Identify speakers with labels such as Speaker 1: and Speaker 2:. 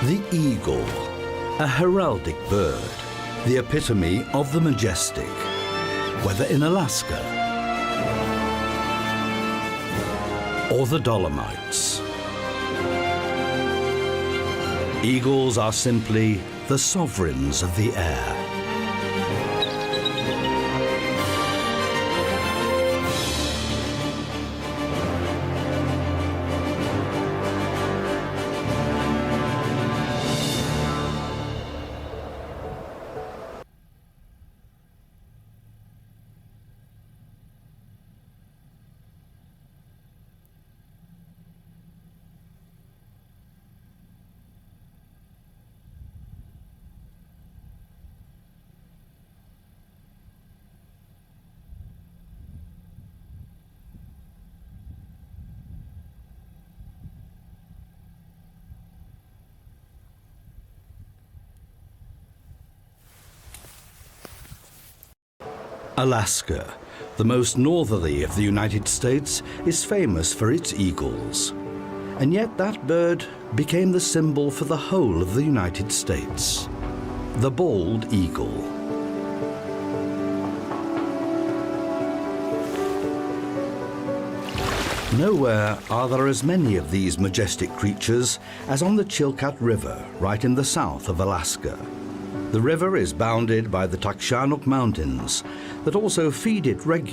Speaker 1: The eagle, a heraldic bird, the epitome of the majestic, whether in Alaska or the Dolomites. Eagles are simply the sovereigns of the air. Alaska, the most northerly of the United States, is famous for its eagles. And yet that bird became the symbol for the whole of the United States. The bald eagle. Nowhere are there as many of these majestic creatures as on the Chilkat River, right in the south of Alaska. The river is bounded by the Takshanuk Mountains that also feed it regularly.